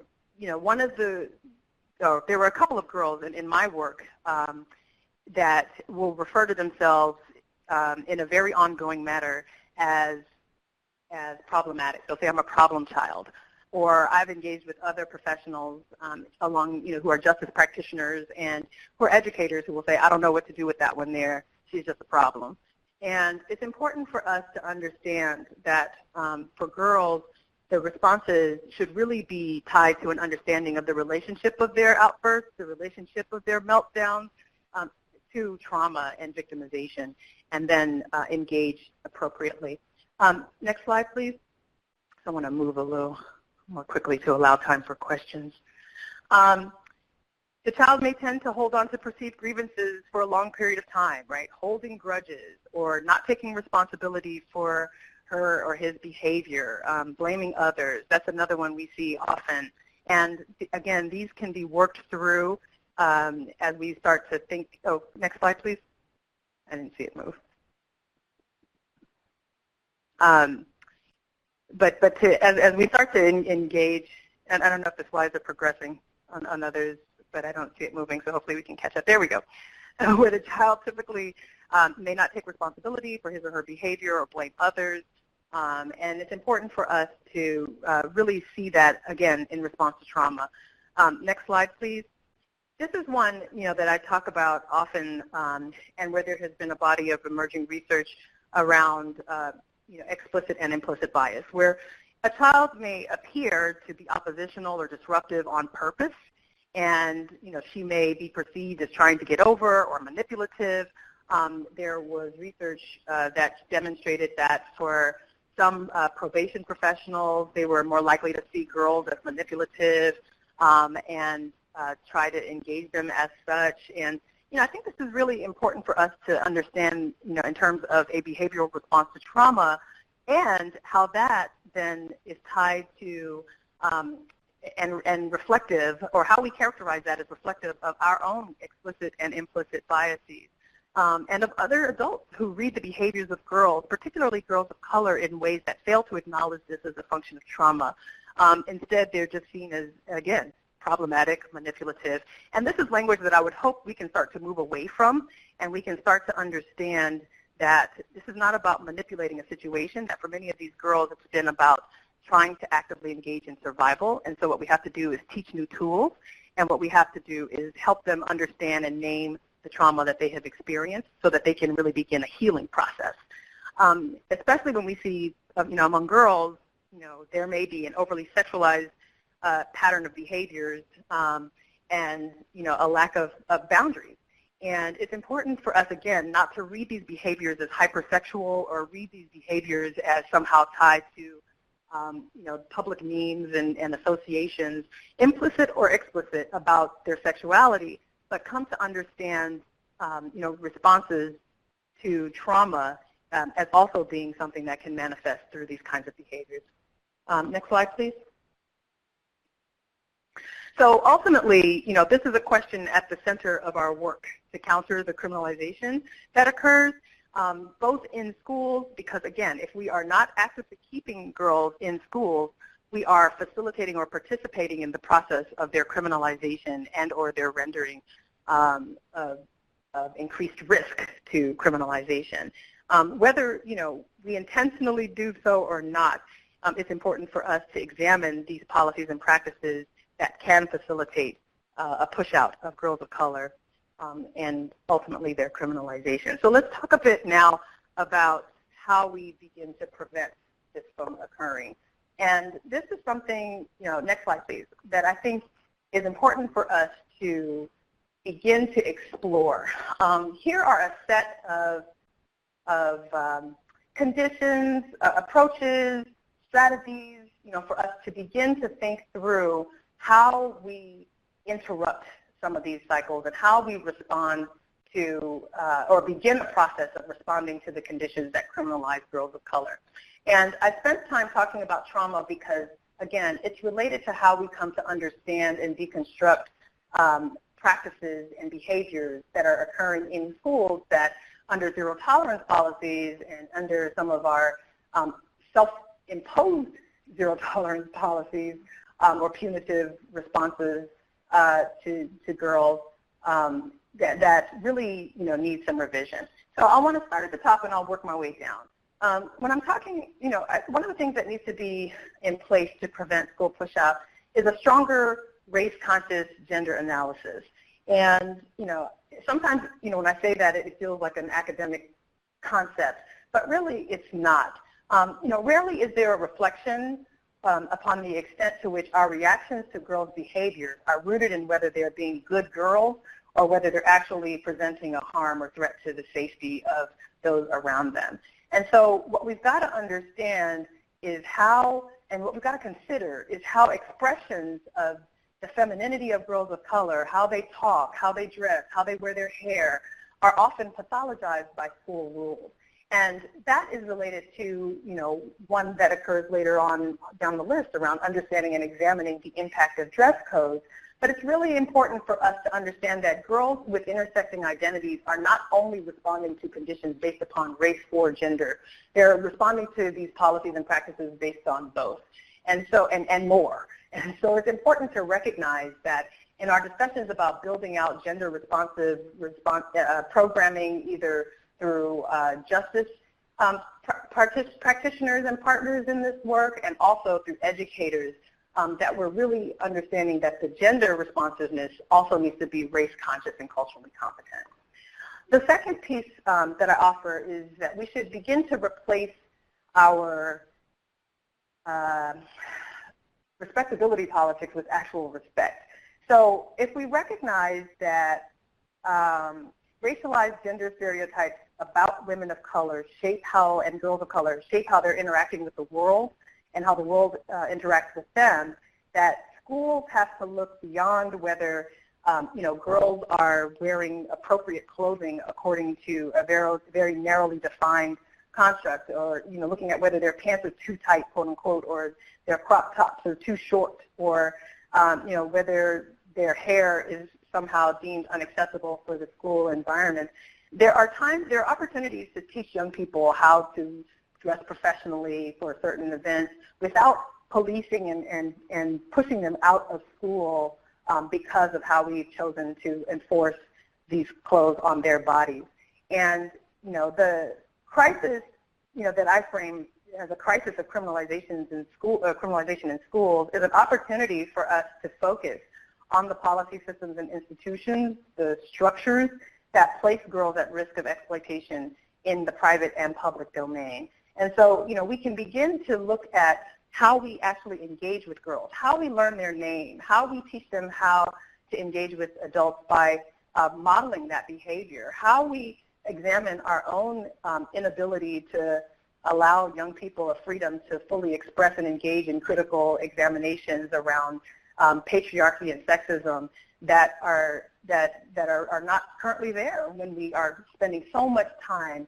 were a couple of girls in my work that will refer to themselves in a very ongoing manner as problematic. They'll say, "I'm a problem child," or "I've engaged with other professionals who are justice practitioners and who are educators who will say, I don't know what to do with that one there. She's just a problem." And it's important for us to understand that for girls, the responses should really be tied to an understanding of the relationship of their outbursts, the relationship of their meltdowns to trauma and victimization, and then engage appropriately. Next slide, please. I want to move a little more quickly to allow time for questions. The child may tend to hold on to perceived grievances for a long period of time, right? Holding grudges or not taking responsibility for her or his behavior, blaming others. That's another one we see often. And again, these can be worked through as we start to think. Oh, next slide, please. I didn't see it move. But as we start to engage, and I don't know if the slides are progressing on others, but I don't see it moving, so hopefully we can catch up. There we go. Where the child typically may not take responsibility for his or her behavior or blame others. And it's important for us to really see that, again, in response to trauma. Next slide, please. This is one, that I talk about often, and where there has been a body of emerging research around, explicit and implicit bias, where a child may appear to be oppositional or disruptive on purpose, and, she may be perceived as trying to get over or manipulative. There was research that demonstrated that for some probation professionals, they were more likely to see girls as manipulative and try to engage them as such. And, I think this is really important for us to understand, in terms of a behavioral response to trauma and how that then is tied to and reflective, or how we characterize that as reflective of our own explicit and implicit biases. And of other adults who read the behaviors of girls, particularly girls of color, in ways that fail to acknowledge this as a function of trauma. Instead, they're just seen as, again, problematic, manipulative. And this is language that I would hope we can start to move away from, and we can start to understand that this is not about manipulating a situation, that for many of these girls it's been about trying to actively engage in survival. And so what we have to do is teach new tools, and what we have to do is help them understand and name the trauma that they have experienced so that they can really begin a healing process. Especially when we see, among girls, there may be an overly sexualized pattern of behaviors and, a lack of boundaries. And it's important for us, again, not to read these behaviors as hypersexual or read these behaviors as somehow tied to, public memes and associations, implicit or explicit, about their sexuality, but come to understand, responses to trauma as also being something that can manifest through these kinds of behaviors. Next slide, please. So ultimately, this is a question at the center of our work to counter the criminalization that occurs both in schools, because again, if we are not actively keeping girls in schools, we are facilitating or participating in the process of their criminalization and or their rendering of increased risk to criminalization. Whether, we intentionally do so or not, it's important for us to examine these policies and practices that can facilitate a push-out of girls of color and ultimately their criminalization. So let's talk a bit now about how we begin to prevent this from occurring. And this is something, next slide please, that I think is important for us to begin to explore. Here are a set of conditions, approaches, strategies, for us to begin to think through how we interrupt some of these cycles and how we respond to or begin the process of responding to the conditions that criminalize girls of color. And I spent time talking about trauma because, again, it's related to how we come to understand and deconstruct practices and behaviors that are occurring in schools that under zero tolerance policies and under some of our self-imposed zero tolerance policies or punitive responses to girls that really need some revision. So I want to start at the top and I'll work my way down. When I'm talking, one of the things that needs to be in place to prevent school push-out is a stronger race-conscious gender analysis. And, sometimes, when I say that, it feels like an academic concept, but really it's not. Rarely is there a reflection upon the extent to which our reactions to girls' behaviors are rooted in whether they're being good girls or whether they're actually presenting a harm or threat to the safety of those around them. And so what we've got to understand is how, and what we've got to consider is how expressions of the femininity of girls of color, how they talk, how they dress, how they wear their hair, are often pathologized by school rules. And that is related to, one that occurs later on down the list around understanding and examining the impact of dress codes. But it's really important for us to understand that girls with intersecting identities are not only responding to conditions based upon race or gender. They're responding to these policies and practices based on both, and so and more. And so it's important to recognize that in our discussions about building out gender responsive programming, either through justice practitioners and partners in this work, and also through educators, that we're really understanding that the gender responsiveness also needs to be race conscious and culturally competent. The second piece that I offer is that we should begin to replace our respectability politics with actual respect. So if we recognize that racialized gender stereotypes about women of color shape how, and girls of color shape how they're interacting with the world and how the world interacts with them, that schools have to look beyond whether girls are wearing appropriate clothing according to a very narrowly defined construct, or looking at whether their pants are too tight, quote unquote, or their crop tops are too short, or whether their hair is somehow deemed unacceptable for the school environment. There are opportunities to teach young people how to dress professionally for certain events without policing and pushing them out of school because of how we've chosen to enforce these clothes on their bodies. And the crisis that I frame as a crisis of criminalization in schools is an opportunity for us to focus on the policy systems and institutions, the structures that place girls at risk of exploitation in the private and public domain. And so, we can begin to look at how we actually engage with girls, how we learn their name, how we teach them how to engage with adults by modeling that behavior, how we examine our own inability to allow young people a freedom to fully express and engage in critical examinations around patriarchy and sexism that are not currently there when we are spending so much time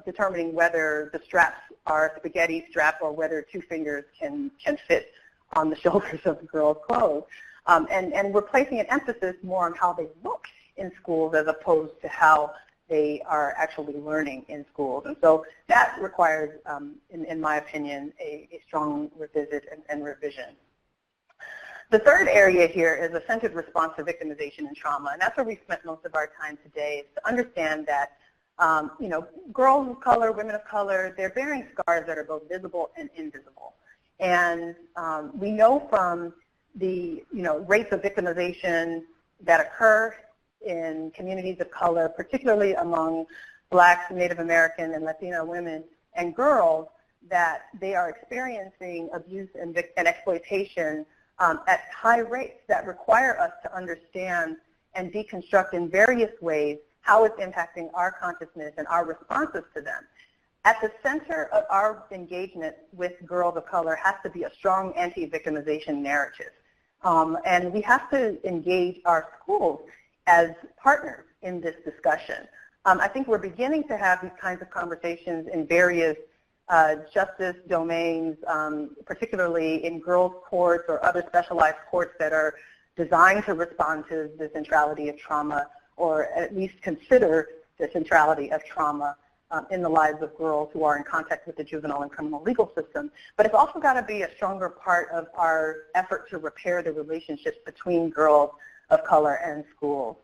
determining whether the straps are a spaghetti strap or whether two fingers can fit on the shoulders of the girl's clothes. And we're placing an emphasis more on how they look in schools as opposed to how they are actually learning in schools. And so that requires, in my opinion, a strong revisit and revision. The third area here is a centered response to victimization and trauma, and that's where we spent most of our time today, is to understand that girls of color, women of color, they're bearing scars that are both visible and invisible. And we know from the rates of victimization that occur in communities of color, particularly among Blacks, Native American, and Latino women and girls, that they are experiencing abuse and exploitation at high rates that require us to understand and deconstruct in various ways how it's impacting our consciousness and our responses to them. At the center of our engagement with girls of color has to be a strong anti-victimization narrative. And we have to engage our schools as partners in this discussion. I think we're beginning to have these kinds of conversations in various justice domains, particularly in girls' courts or other specialized courts that are designed to respond to the centrality of trauma, or at least consider the centrality of trauma in the lives of girls who are in contact with the juvenile and criminal legal system. But it's also got to be a stronger part of our effort to repair the relationships between girls of color and schools.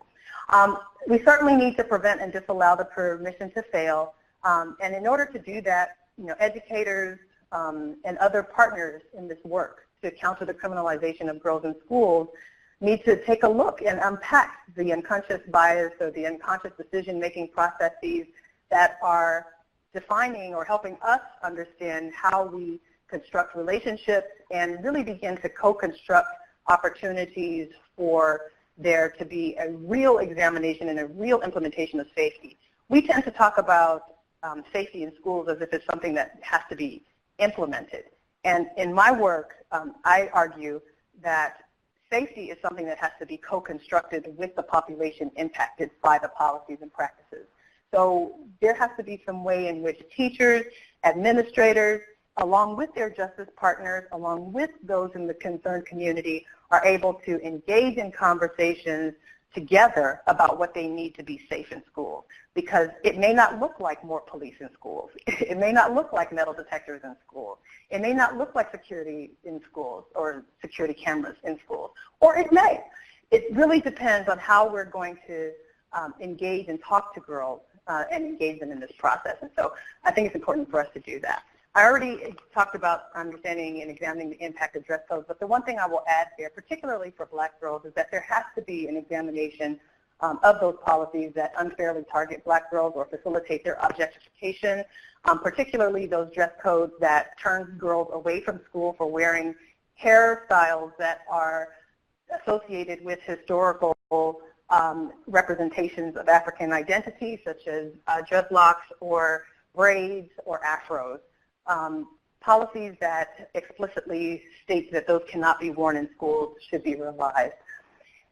We certainly need to prevent and disallow the permission to fail. And in order to do that, educators and other partners in this work to counter the criminalization of girls in schools need to take a look and unpack the unconscious bias or the unconscious decision-making processes that are defining or helping us understand how we construct relationships and really begin to co-construct opportunities for there to be a real examination and a real implementation of safety. We tend to talk about safety in schools as if it's something that has to be implemented. And in my work, I argue that safety is something that has to be co-constructed with the population impacted by the policies and practices. So there has to be some way in which teachers, administrators, along with their justice partners, along with those in the concerned community, are able to engage in conversations together about what they need to be safe in schools. Because it may not look like more police in schools. It may not look like metal detectors in schools. It may not look like security in schools or security cameras in schools. Or it may. It really depends on how we're going to engage and talk to girls and engage them in this process. And so I think it's important for us to do that. I already talked about understanding and examining the impact of dress codes, but the one thing I will add there, particularly for Black girls, is that there has to be an examination of those policies that unfairly target Black girls or facilitate their objectification, particularly those dress codes that turn girls away from school for wearing hairstyles that are associated with historical representations of African identity, such as dreadlocks or braids or afros. Policies that explicitly state that those cannot be worn in schools should be revised.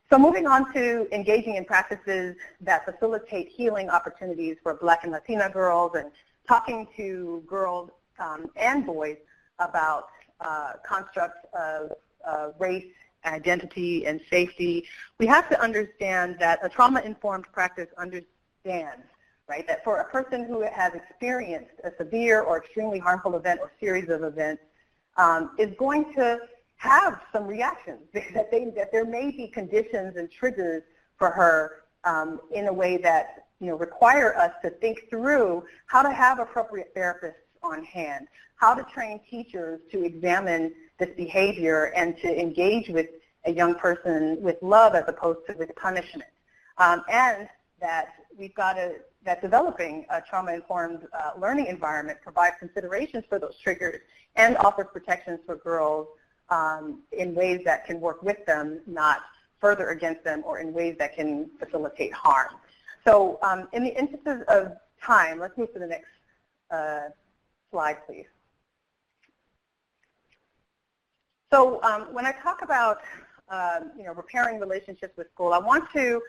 So moving on to engaging in practices that facilitate healing opportunities for Black and Latina girls, and talking to girls and boys about constructs of race, identity, and safety, we have to understand that a trauma-informed practice understands, right, that for a person who has experienced a severe or extremely harmful event or series of events is going to have some reactions, that there may be conditions and triggers for her in a way that require us to think through how to have appropriate therapists on hand, how to train teachers to examine this behavior and to engage with a young person with love as opposed to with punishment, and that we've got to, that developing a trauma-informed learning environment provides considerations for those triggers and offers protections for girls in ways that can work with them, not further against them, or in ways that can facilitate harm. So in the instances of time, let's move to the next slide, please. So when I talk about repairing relationships with school, I want to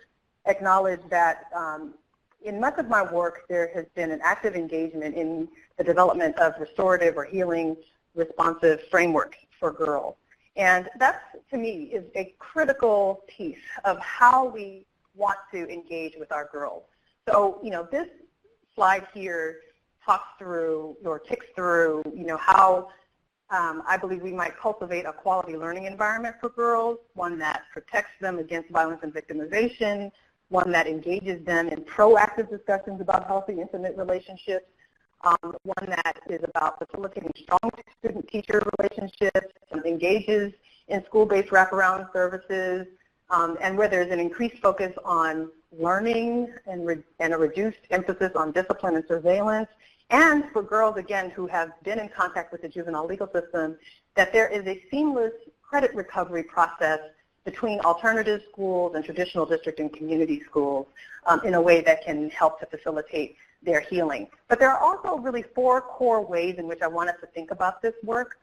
acknowledge that in much of my work, there has been an active engagement in the development of restorative or healing responsive framework for girls. And that, to me, is a critical piece of how we want to engage with our girls. So, this slide here talks through or ticks through, how I believe we might cultivate a quality learning environment for girls, one that protects them against violence and victimization, one that engages them in proactive discussions about healthy, intimate relationships, one that is about facilitating strong student-teacher relationships, and engages in school-based wraparound services, and where there's an increased focus on learning and a reduced emphasis on discipline and surveillance. And for girls, again, who have been in contact with the juvenile legal system, that there is a seamless credit recovery process between alternative schools and traditional district and community schools in a way that can help to facilitate their healing. But there are also really 4 core ways in which I want us to think about this work.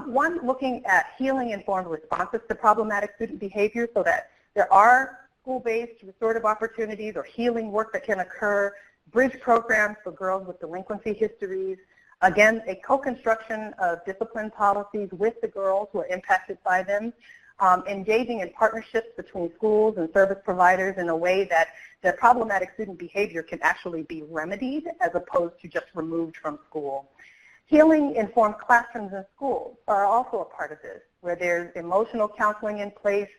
One, looking at healing-informed responses to problematic student behavior, so that there are school-based restorative opportunities or healing work that can occur, bridge programs for girls with delinquency histories, again, a co-construction of discipline policies with the girls who are impacted by them, engaging in partnerships between schools and service providers in a way that the problematic student behavior can actually be remedied as opposed to just removed from school. Healing-informed classrooms and schools are also a part of this, where there's emotional counseling in place,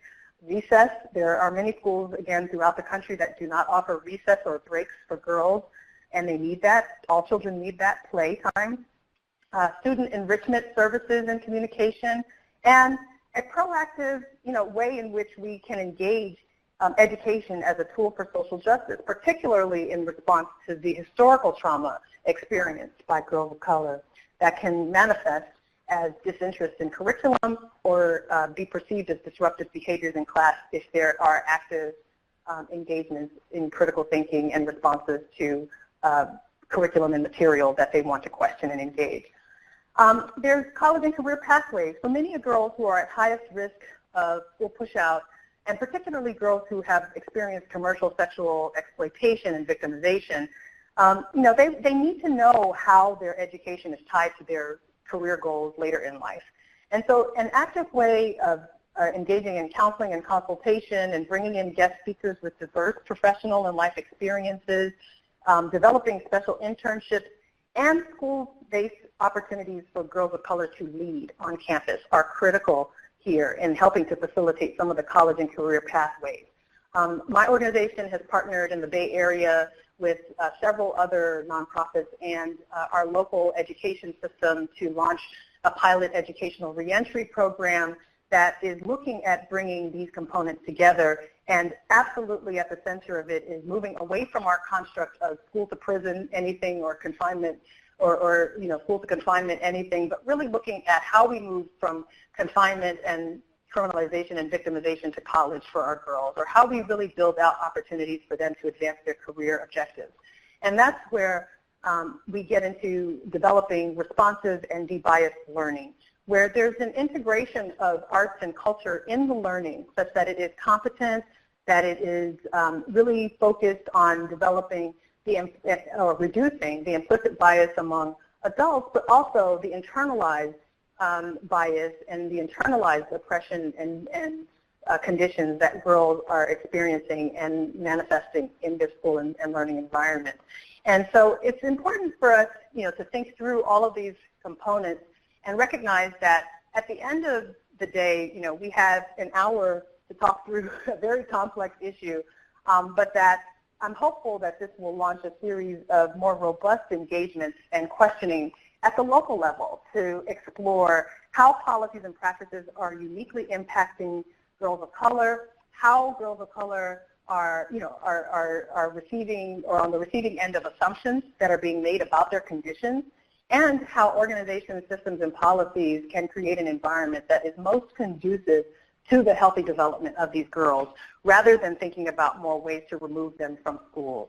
recess. There are many schools, again, throughout the country that do not offer recess or breaks for girls, and they need that. All children need that playtime. Student enrichment services and communication, and a proactive, way in which we can engage education as a tool for social justice, particularly in response to the historical trauma experienced by girls of color that can manifest as disinterest in curriculum or be perceived as disruptive behaviors in class if there are active engagements in critical thinking and responses to curriculum and material that they want to question and engage. There's college and career pathways. For many girls who are at highest risk of school pushout, and particularly girls who have experienced commercial sexual exploitation and victimization, they need to know how their education is tied to their career goals later in life. And so an active way of engaging in counseling and consultation and bringing in guest speakers with diverse professional and life experiences, developing special internships, and school-based opportunities for girls of color to lead on campus are critical here in helping to facilitate some of the college and career pathways. My organization has partnered in the Bay Area with several other nonprofits and our local education system to launch a pilot educational reentry program that is looking at bringing these components together. And absolutely at the center of it is moving away from our construct of school to prison, anything, or confinement, or school to confinement, anything, but really looking at how we move from confinement and criminalization and victimization to college for our girls, or how we really build out opportunities for them to advance their career objectives. And that's where we get into developing responsive and de-biased learning, where there's an integration of arts and culture in the learning such that it is competent, that it is really focused on developing or reducing the implicit bias among adults, but also the internalized bias and the internalized oppression and conditions that girls are experiencing and manifesting in their school and learning environment. And so it's important for us, to think through all of these components and recognize that at the end of the day, we have an hour to talk through a very complex issue, but that I'm hopeful that this will launch a series of more robust engagements and questioning at the local level to explore how policies and practices are uniquely impacting girls of color, how girls of color are receiving or on the receiving end of assumptions that are being made about their conditions, and how organizations, systems, and policies can create an environment that is most conducive to the healthy development of these girls, rather than thinking about more ways to remove them from schools.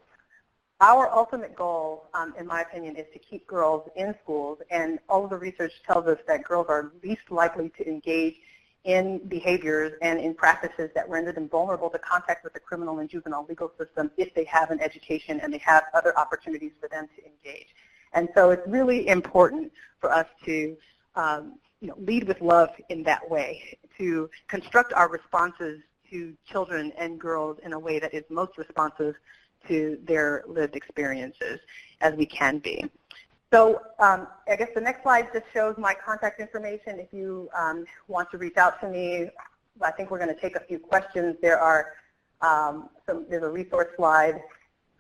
Our ultimate goal, in my opinion, is to keep girls in schools, and all of the research tells us that girls are least likely to engage in behaviors and in practices that render them vulnerable to contact with the criminal and juvenile legal system if they have an education and they have other opportunities for them to engage. And so it's really important for us to lead with love in that way, to construct our responses to children and girls in a way that is most responsive to their lived experiences as we can be. So I guess the next slide just shows my contact information. If you want to reach out to me, I think we're going to take a few questions. There's a resource slide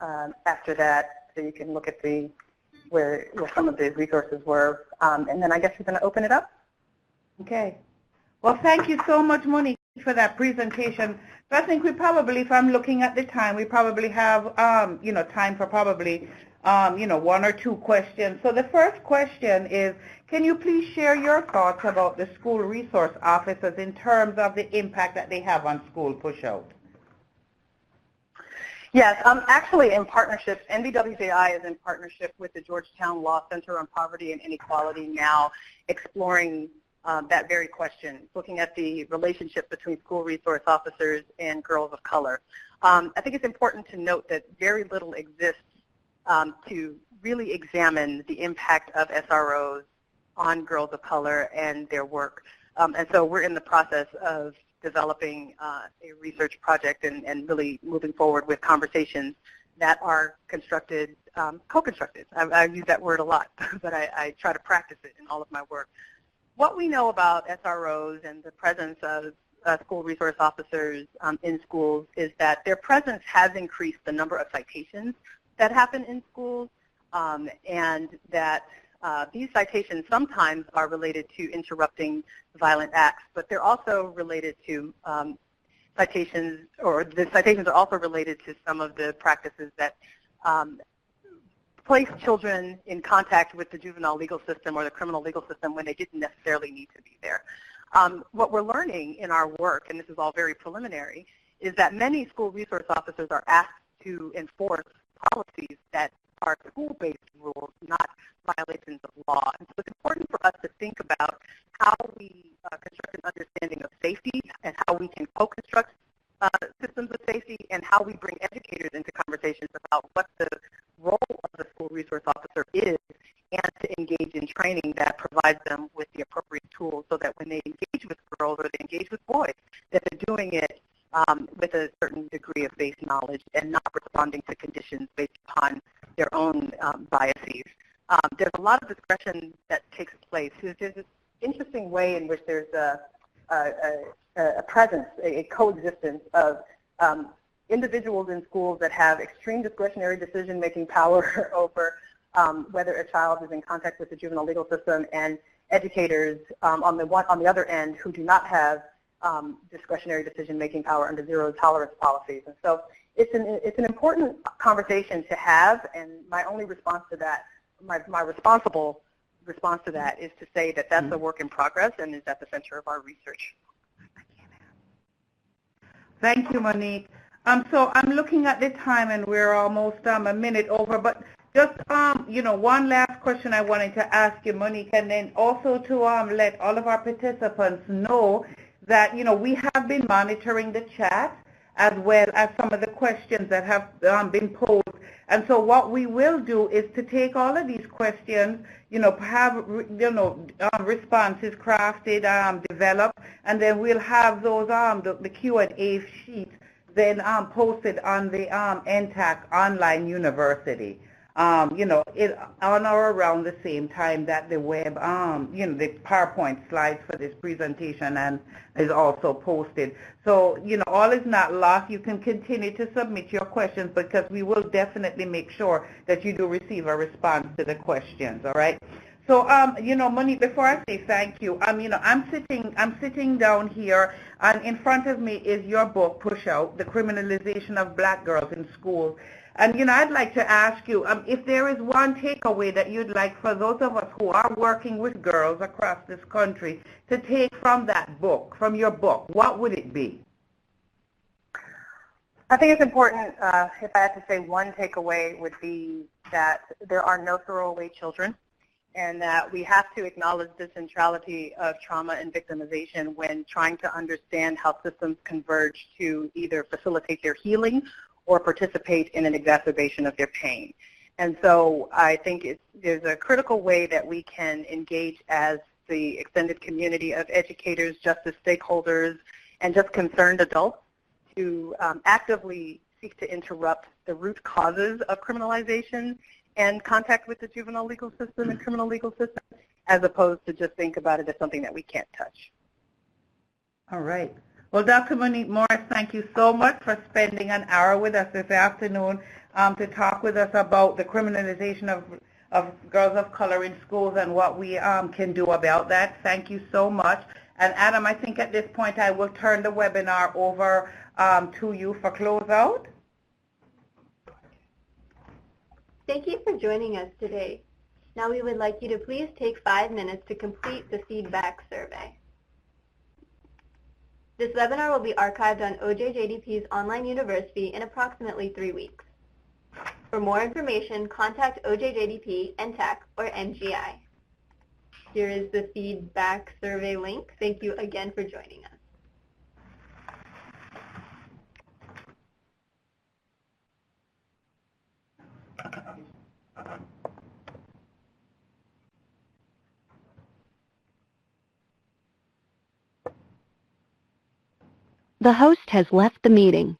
after that, so you can look at where some of the resources were. And then I guess we're going to open it up. Okay. Well, thank you so much, Monique, for that presentation. So I think we probably, if I'm looking at the time, we probably have, time for probably, one or two questions. So the first question is, can you please share your thoughts about the school resource officers in terms of the impact that they have on school pushout? Yes, actually in partnership, NBWJI is in partnership with the Georgetown Law Center on Poverty and Inequality now exploring that very question, looking at the relationship between school resource officers and girls of color. I think it's important to note that very little exists to really examine the impact of SROs on girls of color and their work. And so we're in the process of developing a research project and really moving forward with conversations that are constructed, co-constructed. I use that word a lot, but I try to practice it in all of my work. What we know about SROs and the presence of school resource officers in schools is that their presence has increased the number of citations that happen in schools, and that these citations sometimes are related to interrupting violent acts, but they're also related to citations, or the citations are also related to some of the practices that place children in contact with the juvenile legal system or the criminal legal system when they didn't necessarily need to be there. What we're learning in our work, and this is all very preliminary, is that many school resource officers are asked to enforce policies that are school-based rules, not violations of law. And so it's important for us to think about how we construct an understanding of safety and how we can co-construct systems of safety, and how we bring educators into conversations about what the role of the school resource officer is, and to engage in training that provides them with the appropriate tools so that when they engage with girls or they engage with boys, that they're doing it with a certain degree of base knowledge and not responding to conditions based upon their own biases. There's a lot of discretion that takes place. There's this interesting way in which there's a presence, a coexistence of individuals in schools that have extreme discretionary decision-making power over whether a child is in contact with the juvenile legal system, and educators on the other end who do not have discretionary decision-making power under zero tolerance policies. And so it's an important conversation to have, and my only response to that, my responsible response to that is to say that that's a work in progress and is at the center of our research. Thank you, Monique. So I'm looking at the time, and we're almost a minute over, but just, one last question I wanted to ask you, Monique, and then also to let all of our participants know that, we have been monitoring the chat as well as some of the questions that have been posed. And so what we will do is to take all of these questions, have, responses crafted, developed, and then we'll have those, the Q&A sheet then posted on the NTTAC online university, on or around the same time that the web, the PowerPoint slides for this presentation and is also posted. So, all is not lost. You can continue to submit your questions because we will definitely make sure that you do receive a response to the questions, all right? So, Monique, before I say thank you, I'm sitting down here, and in front of me is your book, Pushout, The Criminalization of Black Girls in Schools. And, I'd like to ask you if there is one takeaway that you'd like for those of us who are working with girls across this country to take from that book, from your book, what would it be? I think it's important, if I had to say one takeaway, would be that there are no throwaway children, and that we have to acknowledge the centrality of trauma and victimization when trying to understand how systems converge to either facilitate their healing or participate in an exacerbation of their pain. And so I think there's a critical way that we can engage as the extended community of educators, justice stakeholders, and just concerned adults to actively seek to interrupt the root causes of criminalization and contact with the juvenile legal system and criminal legal system, as opposed to just think about it as something that we can't touch. All right. Well, Dr. Monique Morris, thank you so much for spending an hour with us this afternoon to talk with us about the criminalization of girls of color in schools and what we can do about that. Thank you so much. And Adam, I think at this point I will turn the webinar over to you for closeout. Thank you for joining us today. Now we would like you to please take 5 minutes to complete the feedback survey. This webinar will be archived on OJJDP's online university in approximately 3 weeks. For more information, contact OJJDP NTTAC or MGI. Here is the feedback survey link. Thank you again for joining us. The host has left the meeting,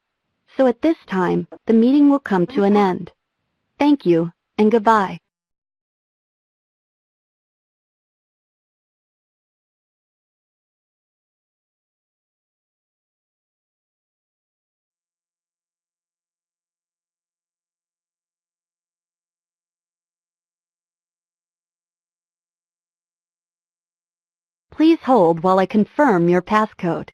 so at this time, the meeting will come to an end. Thank you, and goodbye. Please hold while I confirm your passcode.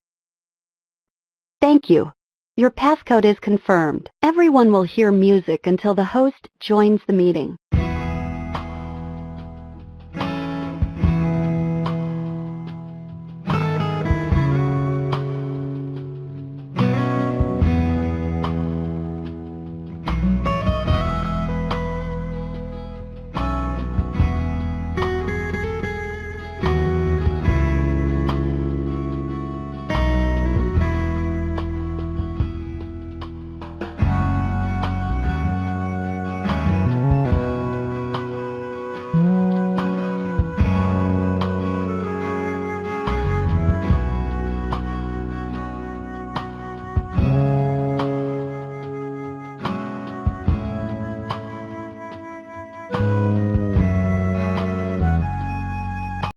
Thank you. Your passcode is confirmed. Everyone will hear music until the host joins the meeting.